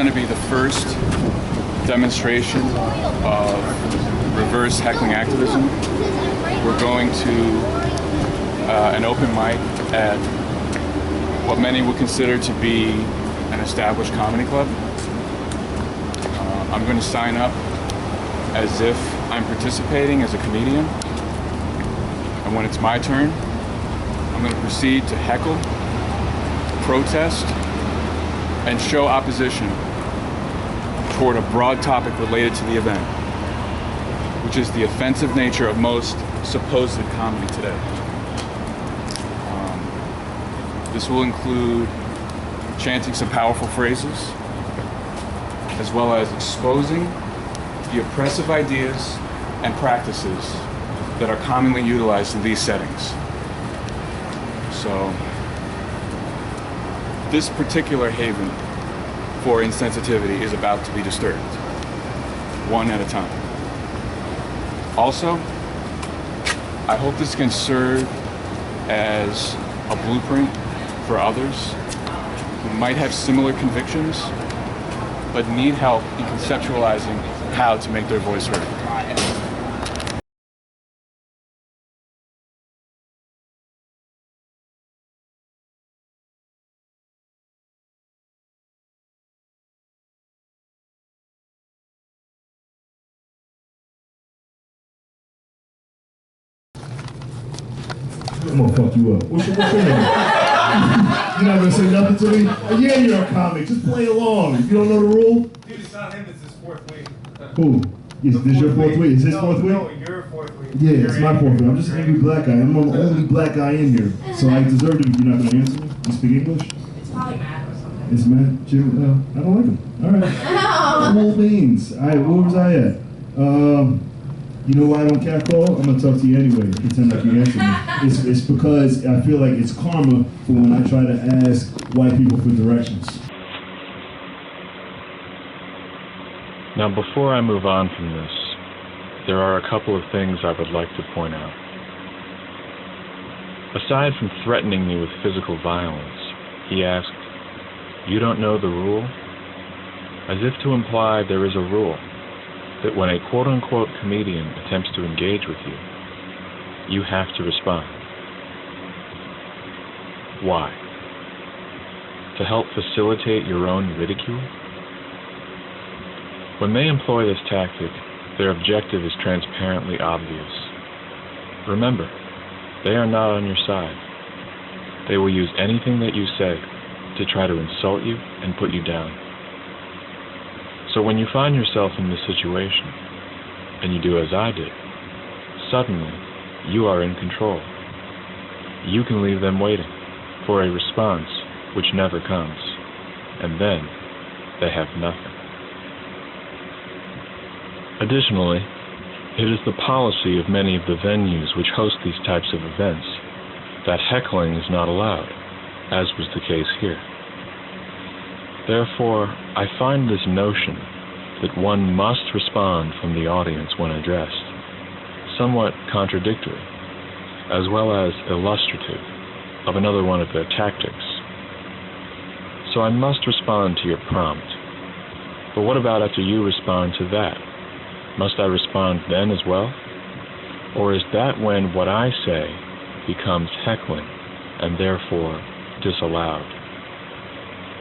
going to be the first demonstration of reverse heckling activism. We're going to an open mic at what many would consider to be an established comedy club. I'm going to sign up as if I'm participating as a comedian, and when it's my turn, I'm going to proceed to heckle, protest, and show opposition toward a broad topic related to the event, which is the offensive nature of most supposed comedy today. This will include chanting some powerful phrases, as well as exposing the oppressive ideas and practices that are commonly utilized in these settings. So, this particular haven for insensitivity is about to be disturbed, one at a time. Also, I hope this can serve as a blueprint for others who might have similar convictions but need help in conceptualizing how to make their voice heard. I'm gonna fuck you up. What's your name? You're not gonna say nothing to me? Yeah, you're a comic. Just play along. If you don't know the rule. Dude, it's not him. It's his fourth week. Who? Is this your fourth week? Is his fourth week? No, your fourth week. Yeah, it's my fourth week. I'm just an angry black guy. I'm the only black guy in here. So I deserve it if you're not gonna answer me. You speak English? It's probably Matt or something. It's Matt? Jim? I don't like him. All right. Cool beans. All right, where was I at? You know why I don't catcall? I'm gonna talk to you anyway. Pretend like you answer me. It's because I feel like it's karma for when I try to ask white people for directions. Now, before I move on from this, there are a couple of things I would like to point out. Aside from threatening me with physical violence, he asked, "You don't know the rule?" As if to imply there is a rule, that when a quote-unquote comedian attempts to engage with you, you have to respond. Why? To help facilitate your own ridicule? When they employ this tactic, their objective is transparently obvious. Remember, they are not on your side. They will use anything that you say to try to insult you and put you down. So when you find yourself in this situation, and you do as I did, suddenly you are in control. You can leave them waiting for a response which never comes, and then they have nothing. Additionally, it is the policy of many of the venues which host these types of events that heckling is not allowed, as was the case here. Therefore, I find this notion that one must respond from the audience when addressed somewhat contradictory, as well as illustrative of another one of their tactics. So I must respond to your prompt. But what about after you respond to that? Must I respond then as well? Or is that when what I say becomes heckling and therefore disallowed?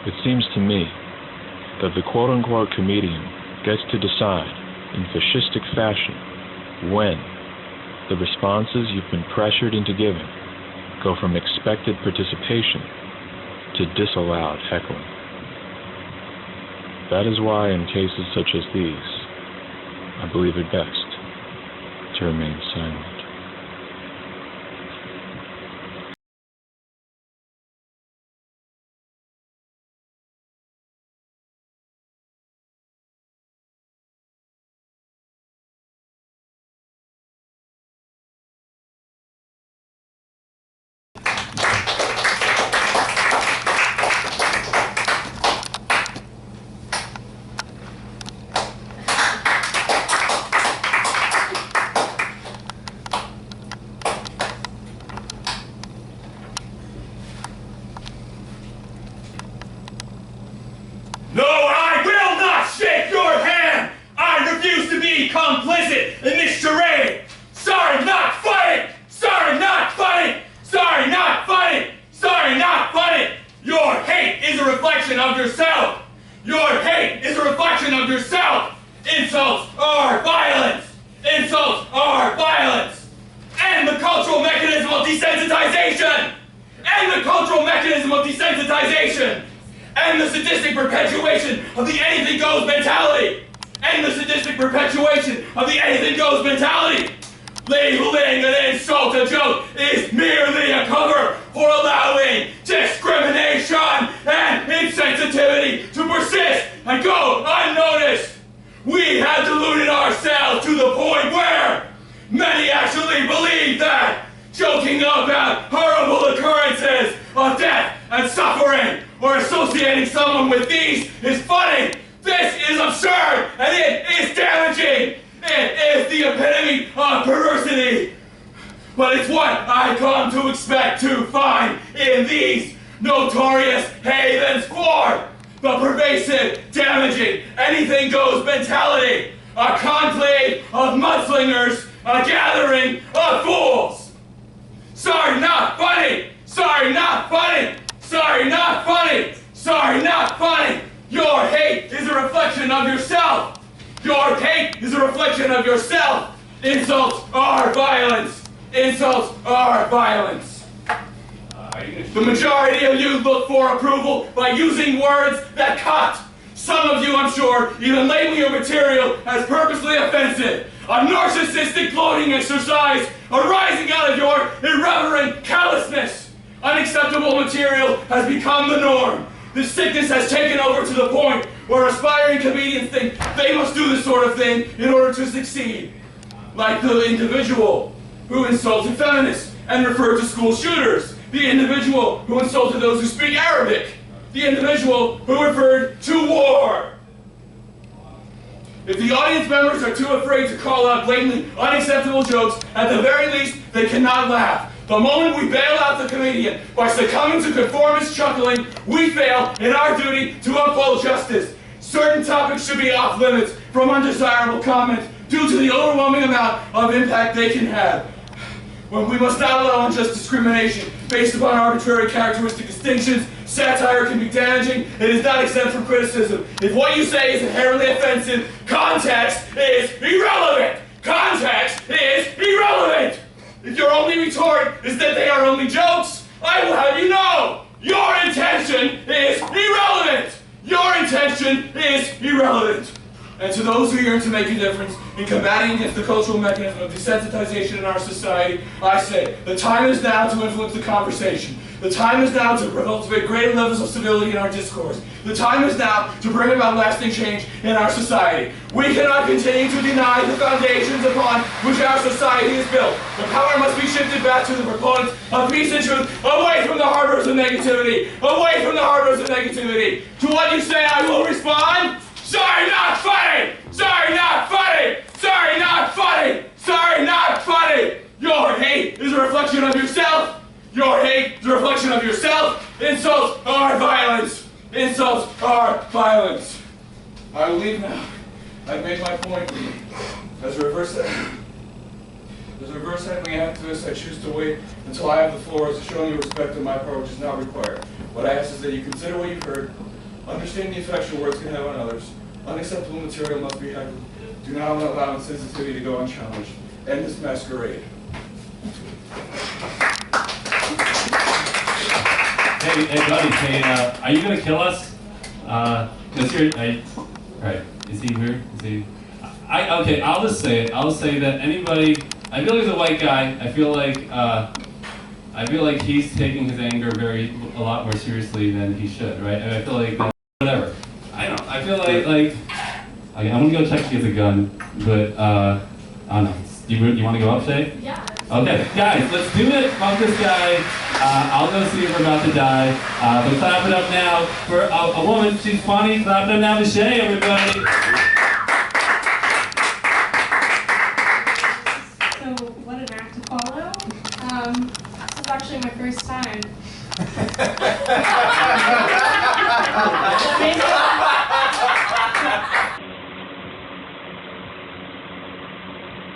It seems to me that the quote-unquote comedian gets to decide in fascistic fashion when the responses you've been pressured into giving go from expected participation to disallowed heckling. That is why in cases such as these, I believe it best to remain silent. be complicit in this charade. Sorry, not funny. Sorry, not funny. Sorry, not funny. Sorry, not funny. Your hate is a reflection of yourself. Your hate is a reflection of yourself. Insults are violence. Insults are violence. And the cultural mechanism of desensitization. And the cultural mechanism of desensitization. And the sadistic perpetuation of the anything goes mentality. And the sadistic perpetuation of the anything goes mentality. Labeling an insult a joke is merely a cover for allowing discrimination and insensitivity to persist and go unnoticed. We have deluded ourselves to the point where many actually believe that joking about horrible occurrences of death and suffering or associating someone with these is funny. This is absurd and it is damaging. It is the epitome of perversity. But it's what I come to expect to find in these notorious havens for the pervasive, damaging, anything goes mentality. A conclave of mudslingers, a gathering of fools. Sorry, not funny. Sorry, not funny. Sorry, not funny. Sorry, not funny. Your hate is a reflection of yourself. Your hate is a reflection of yourself. Insults are violence. Insults are violence. The majority of you look for approval by using words that cut. Some of you, I'm sure, even label your material as purposely offensive. A narcissistic gloating exercise arising out of your irreverent callousness. Unacceptable material has become the norm. This sickness has taken over to the point where aspiring comedians think they must do this sort of thing in order to succeed. Like the individual who insulted feminists and referred to school shooters. The individual who insulted those who speak Arabic. The individual who referred to war. If the audience members are too afraid to call out blatantly unacceptable jokes, at the very least, they cannot laugh. The moment we bail out the comedian by succumbing to conformist chuckling, we fail in our duty to uphold justice. Certain topics should be off limits from undesirable comments due to the overwhelming amount of impact they can have. When we must not allow unjust discrimination based upon arbitrary characteristic distinctions, satire can be damaging. It is not exempt from criticism. If what you say is inherently offensive, context is irrelevant. Context is irrelevant. If your only retort is that they are only jokes, I will have you know, your intention is irrelevant. Your intention is irrelevant. And to those who yearn to make a difference in combating against the cultural mechanism of desensitization in our society, I say, the time is now to influence the conversation. The time is now to cultivate greater levels of civility in our discourse. The time is now to bring about lasting change in our society. We cannot continue to deny the foundations upon which our society is built. The power must be shifted back to the proponents of peace and truth, away from the harbors of negativity, away from the harbors of negativity. To what you say, I will respond. Sorry, not funny! Sorry, not funny! Sorry, not funny! Sorry, not funny! Your hate is a reflection of yourself. Your hate is a reflection of yourself. Insults are violence. Insults are violence. I will leave now. I've made my point. As a reverse heckling activist, I choose to wait until I have the floor as showing you respect on my part, which is not required. What I ask is that you consider what you've heard, understand the effects your words can have on others. Unacceptable material must be heckled. Do not allow insensitivity to go unchallenged. End this masquerade. Hey, buddy, are you gonna kill us? Cause you're, right, is he here? Is he? Okay, I'll just say it. I'll say that anybody, I feel like he's a white guy. I feel like he's taking his anger a lot more seriously than he should, right? And I feel like, whatever. I feel like, okay, I'm gonna go check if he has a gun, but, I don't know. You wanna go up, Shay? Yeah. Okay, guys, let's do it. Fuck this guy. I'll go see if we're about to die. But clap it up now for a woman. She's funny. Clap it up now for Shay, everybody. So, what an act to follow. This is actually my first time.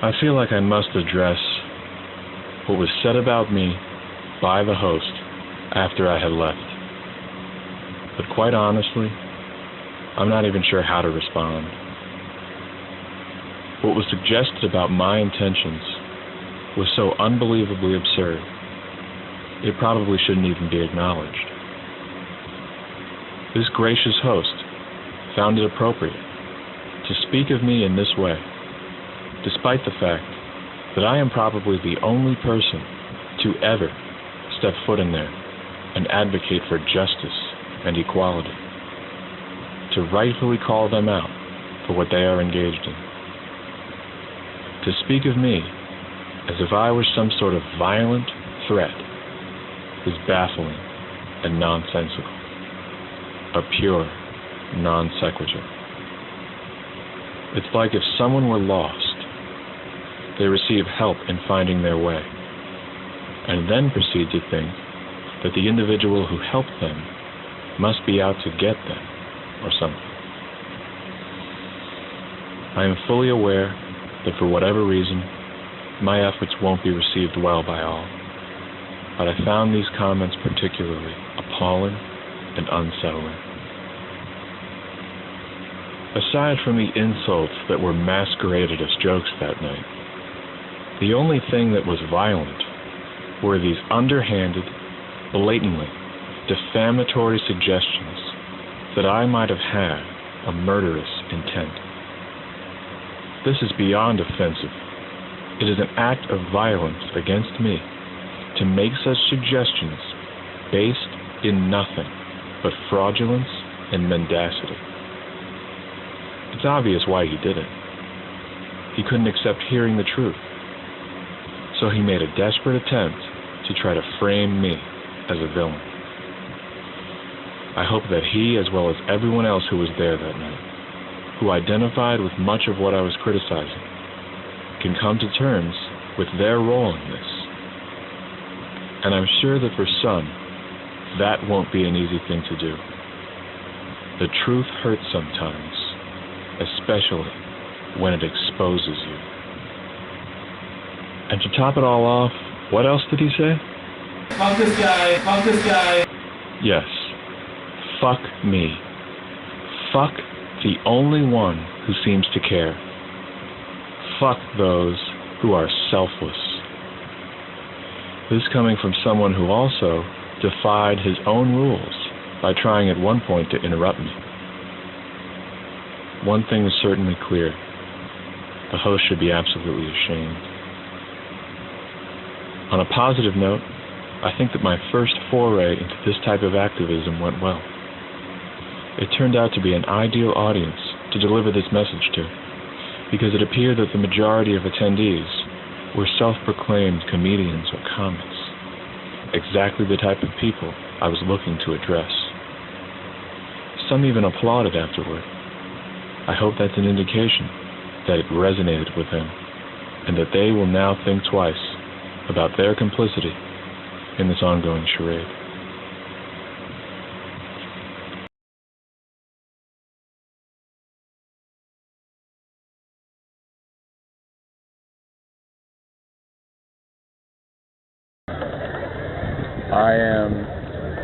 I feel like I must address what was said about me by the host after I had left. But quite honestly, I'm not even sure how to respond. What was suggested about my intentions was so unbelievably absurd, it probably shouldn't even be acknowledged. This gracious host found it appropriate to speak of me in this way, despite the fact that I am probably the only person to ever step foot in there and advocate for justice and equality, to rightfully call them out for what they are engaged in. To speak of me as if I were some sort of violent threat is baffling and nonsensical, a pure non sequitur. It's like if someone were lost, they receive help in finding their way, and then proceed to think that the individual who helped them must be out to get them, or something. I am fully aware that for whatever reason, my efforts won't be received well by all, but I found these comments particularly appalling and unsettling. Aside from the insults that were masqueraded as jokes that night, the only thing that was violent were these underhanded, blatantly defamatory suggestions that I might have had a murderous intent. This is beyond offensive. It is an act of violence against me to make such suggestions based in nothing but fraudulence and mendacity. It's obvious why he did it. He couldn't accept hearing the truth, so he made a desperate attempt to try to frame me as a villain. I hope that he, as well as everyone else who was there that night, who identified with much of what I was criticizing, can come to terms with their role in this. And I'm sure that for some, that won't be an easy thing to do. The truth hurts sometimes, especially when it exposes you. And to top it all off, what else did he say? Fuck this guy, fuck this guy. Yes, fuck me. Fuck the only one who seems to care. Fuck those who are selfless. This coming from someone who also defied his own rules by trying at one point to interrupt me. One thing is certainly clear. The host should be absolutely ashamed. On a positive note, I think that my first foray into this type of activism went well. It turned out to be an ideal audience to deliver this message to, because it appeared that the majority of attendees were self-proclaimed comedians or comics, exactly the type of people I was looking to address. Some even applauded afterward. I hope that's an indication that it resonated with them, and that they will now think twice about their complicity in this ongoing charade.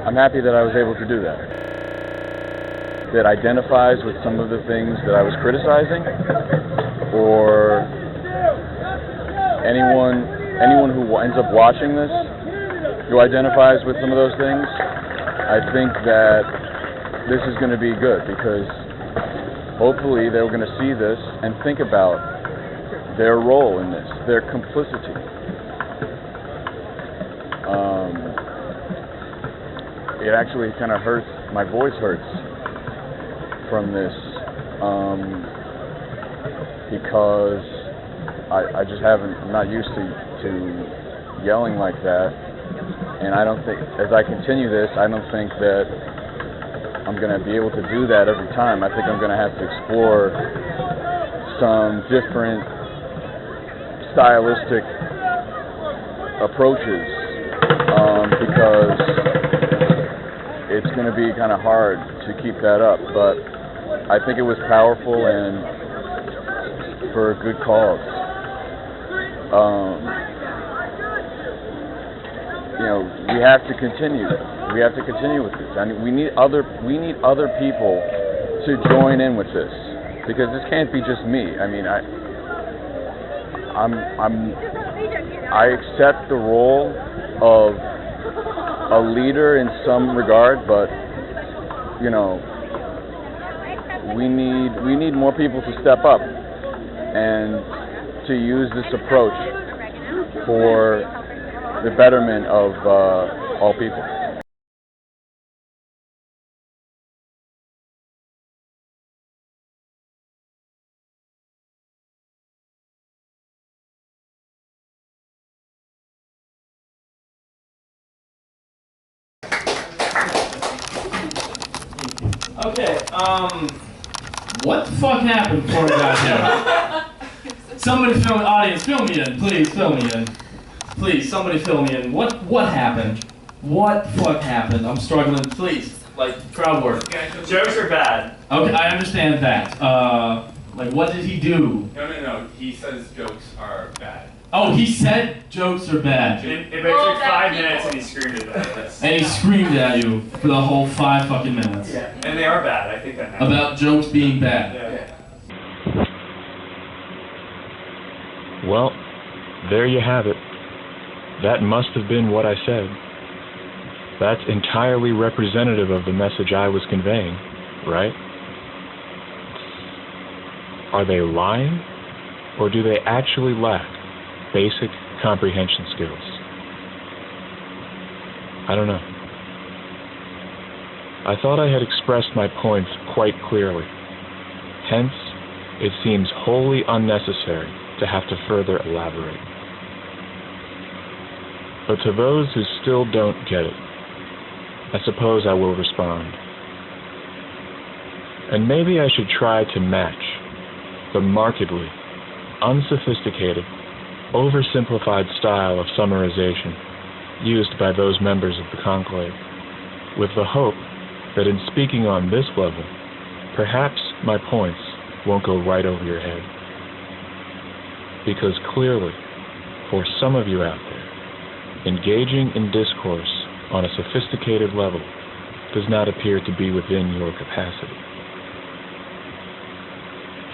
I'm happy that I was able to do that. That identifies with some of the things that I was criticizing, or anyone who ends up watching this who identifies with some of those things. I think that this is going to be good, because hopefully they're going to see this and think about their role in this, their complicity. It actually kind of hurts, my voice hurts from this, because I just I'm not used to yelling like that, and I don't think, as I continue this, I don't think that I'm going to be able to do that every time. I think I'm going to have to explore some different stylistic approaches, because it's going to be kind of hard to keep that up, but I think it was powerful and for a good cause. you know, we have to continue. We have to continue with this. I mean, we need other people to join in with this, because this can't be just me. I mean, I accept the role of a leader in some regard, but you know, we need more people to step up and to use this approach for the betterment of all people. Okay, what the fuck happened before we got here? Somebody film, audience, fill me in, please, fill me in. Please, somebody fill me in. What happened? What the fuck happened? I'm struggling, please, like, crowd work. Jokes are bad. Okay, I understand that. Like, what did he do? No. He says jokes are bad. Oh, he said jokes are bad. It took 5 minutes and he screamed at us. And he screamed at you for the whole 5 fucking minutes. Yeah, and they are bad. I think that happened. About jokes being bad. Yeah. Well, there you have it. That must have been what I said. That's entirely representative of the message I was conveying, right? Are they lying, or do they actually lack basic comprehension skills? I don't know. I thought I had expressed my points quite clearly. Hence, it seems wholly unnecessary to have to further elaborate. But to those who still don't get it, I suppose I will respond. And maybe I should try to match the markedly unsophisticated, oversimplified style of summarization used by those members of the conclave, with the hope that in speaking on this level, perhaps my points won't go right over your head. Because clearly, for some of you out there, engaging in discourse on a sophisticated level does not appear to be within your capacity.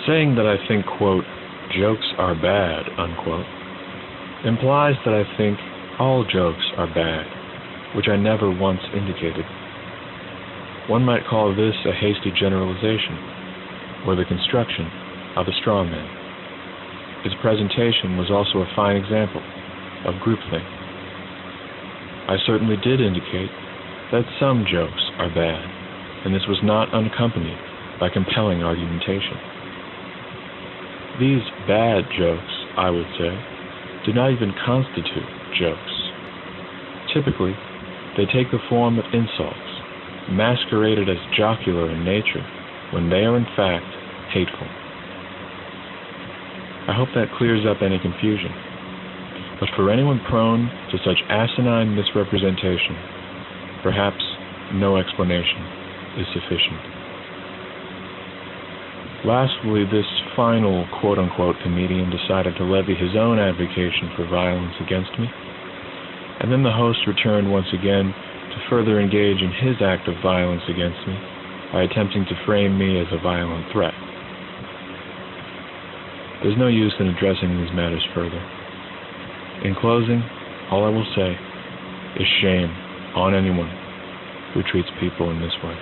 Saying that I think, quote, jokes are bad, unquote, implies that I think all jokes are bad, which I never once indicated. One might call this a hasty generalization, or the construction of a straw man. His presentation was also a fine example of groupthink. I certainly did indicate that some jokes are bad, and this was not unaccompanied by compelling argumentation. These bad jokes, I would say, do not even constitute jokes. Typically, they take the form of insults, masqueraded as jocular in nature, when they are in fact hateful. I hope that clears up any confusion. But for anyone prone to such asinine misrepresentation, perhaps no explanation is sufficient. Lastly, this final quote-unquote comedian decided to levy his own advocation for violence against me, and then the host returned once again to further engage in his act of violence against me by attempting to frame me as a violent threat. There's no use in addressing these matters further. In closing, all I will say is shame on anyone who treats people in this way.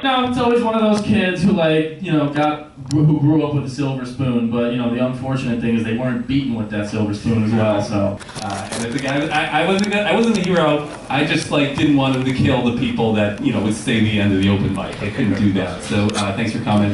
No, it's always one of those kids who, like, you know, who grew up with a silver spoon, but, you know, the unfortunate thing is they weren't beaten with that silver spoon as well, so. And again, I wasn't the hero. I just, like, didn't want him to kill the people that, you know, would stay the end of the open mic. I couldn't do that. So, thanks for commenting.